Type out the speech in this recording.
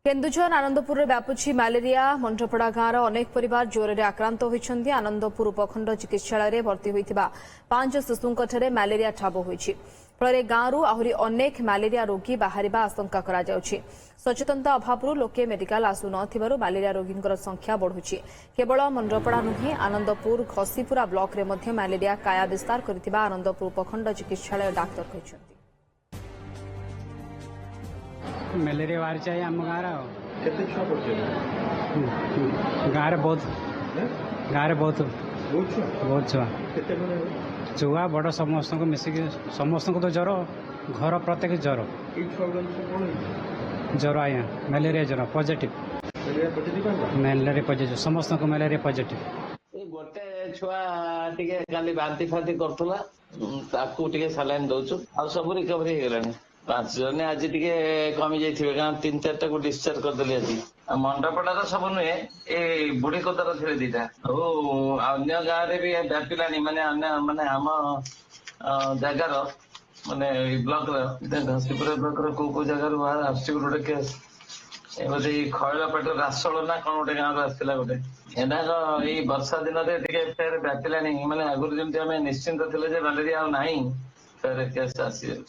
Keonjhar Anandpur व्यापुची malaria मंडपड़ा गांव अनेक परिवार ज्वर से आक्रांत होती। आनंदपुर उपखंड चिकित्सालय भर्ती होता 5 शिशुंठ मैलेरिया ठाब होती। फल गांव आहरी अनेक मैलेरिया रोगी बाहर आशंका करा सचेतनता अभाव लोके मेडिकल आसु न मैलेरिया रोगी संख्या बढ़ुची। केवल मंडपड़ा नुहे आनंदपुर घसीपुरा ब्लॉक रे मध्य मैलेरिया काया विस्तार करथिबा आनंदपुर उपखंड चिकित्सालय डाक्टर कहते। मैलेरिया बाहर चाहिए आम गाँव गाँव बहुत छुआ छुआ बड़ समस्त को मिसिक समस्त को तो ज्वर घर प्रत्येक ज्वर आया मैलेरिया ज्वर पॉजिटिव मैलेरिया पॉजिटिव समस्त को मैलेरिया पॉजिटिव गोटे छुआ टिके खाली बांती फांती करथला ताकू टिके सलाइन दउछु आ सब रिकवरी हे गेलानी 5 जन आज टिके कमी जाइथिबे कारण 3-4 को डिस्चार्ज कर देली आज मंडपटा तो सब नुहे ए बुढ़ी कोदर थे दीटा अन्य गाँव रे भी व्यापिलानी माने अन्य माने आम जगार माने ब्लॉक घसीपुर ब्लॉक को जगार बाहर आसछि गोटे केस बोधे खैलपेट रासोल ना कौन गोटे गाँव आसला गोटे एना वर्षा दिन फेर व्यापिलानी माने आगुरी जमी आम निश्चिंत थे मैलेरिया ना फेर केस आसी जाऊँ।